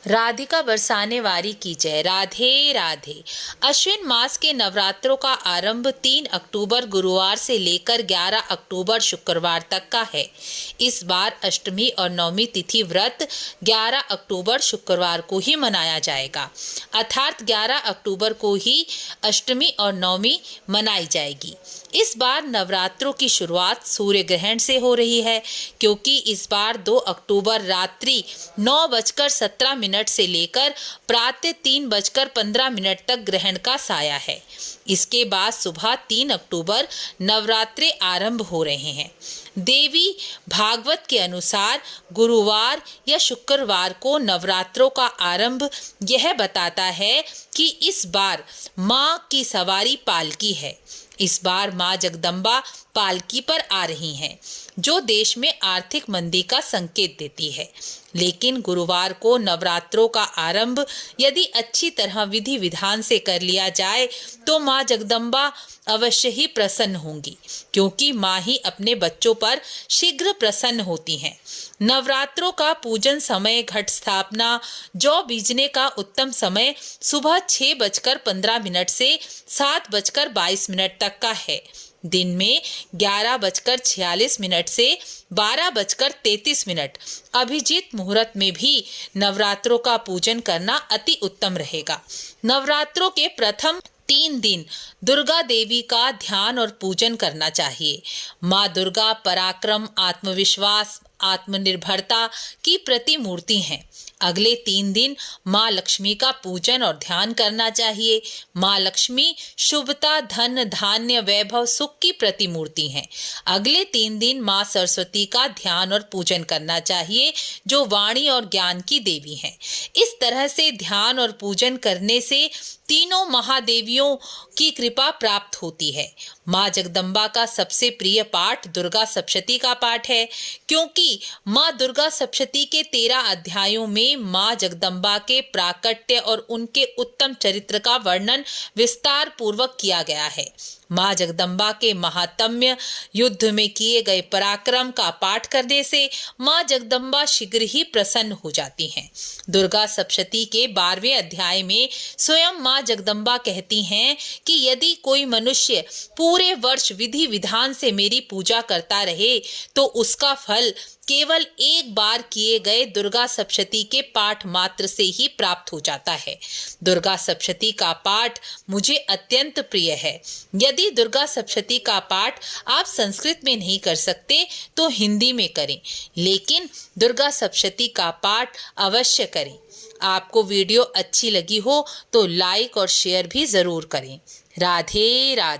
राधिका बरसाने वारी की जय। राधे राधे। अश्विन मास के नवरात्रों का आरंभ 3 अक्टूबर गुरुवार से लेकर 11 अक्टूबर शुक्रवार तक का है। इस बार अष्टमी और नवमी तिथि व्रत 11 अक्टूबर शुक्रवार को ही मनाया जाएगा, अर्थात 11 अक्टूबर को ही अष्टमी और नवमी मनाई जाएगी। इस बार नवरात्रों की शुरुआत सूर्य ग्रहण से हो रही है, क्योंकि इस बार 2 अक्टूबर रात्रि 9:17 से लेकर प्रातः 3:15 तक ग्रहण का साया है। इसके बाद सुबह 3 अक्टूबर नवरात्रे आरंभ हो रहे हैं। देवी भागवत के अनुसार गुरुवार या शुक्रवार को नवरात्रों का आरंभ यह बताता है कि इस बार माँ की सवारी पालकी है। इस बार माँ जगदम्बा पालकी पर आ रही हैं, जो देश में आर्थिक मंदी का संकेत देती है। लेकिन गुरुवार को नवरात्रों का आरंभ यदि अच्छी तरह विधि विधान से कर लिया जाए तो माँ जगदम्बा अवश्य ही प्रसन्न होंगी, क्योंकि माँ ही अपने बच्चों पर शीघ्र प्रसन्न होती हैं। नवरात्रों का पूजन समय, घट स्थापना, जौ बीजने का उत्तम समय सुबह 6:15 से 7:22 तक का है। दिन में 11:46 से 12:33 अभिजीत मुहूर्त में भी नवरात्रों का पूजन करना अति उत्तम रहेगा। नवरात्रों के प्रथम 3 दिन दुर्गा देवी का ध्यान और पूजन करना चाहिए। माँ दुर्गा पराक्रम, आत्मविश्वास, आत्मनिर्भरता की प्रतिमूर्ति हैं। अगले 3 दिन माँ लक्ष्मी का पूजन और ध्यान करना चाहिए। माँ लक्ष्मी शुभता, धन, धान्य, वैभव, सुख की प्रतिमूर्ति हैं। अगले 3 दिन माँ सरस्वती का ध्यान और पूजन करना चाहिए, जो वाणी और ज्ञान की देवी हैं। इस तरह से ध्यान और पूजन करने से तीनों महादेवियों की कृपा प्राप्त होती है। माँ जगदम्बा का सबसे प्रिय पाठ दुर्गा सप्तशती का पाठ है, क्योंकि माँ दुर्गा सप्तशती के 13 अध्यायों में माँ जगदम्बा के प्राकट्य और उनके उत्तम चरित्र का वर्णन विस्तार पूर्वक किया गया है। माँ जगदम्बा के महात्म्य, युद्ध में किए गए पराक्रम का पाठ करने से माँ जगदम्बा शीघ्र ही प्रसन्न हो जाती हैं। दुर्गा सप्तशती के 12वें अध्याय में स्वयं माँ जगदम्बा कहती हैं कि यदि कोई मनुष्य पूरे वर्ष विधि विधान से मेरी पूजा करता रहे तो उसका फल केवल एक बार किए गए दुर्गा सप्तशती के पाठ मात्र से ही प्राप्त हो जाता है। दुर्गा सप्तशती का पाठ मुझे अत्यंत प्रिय है। यदि दुर्गा सप्तशती का पाठ आप संस्कृत में नहीं कर सकते तो हिंदी में करें, लेकिन दुर्गा सप्तशती का पाठ अवश्य करें। आपको वीडियो अच्छी लगी हो तो लाइक और शेयर भी जरूर करें। राधे राधे।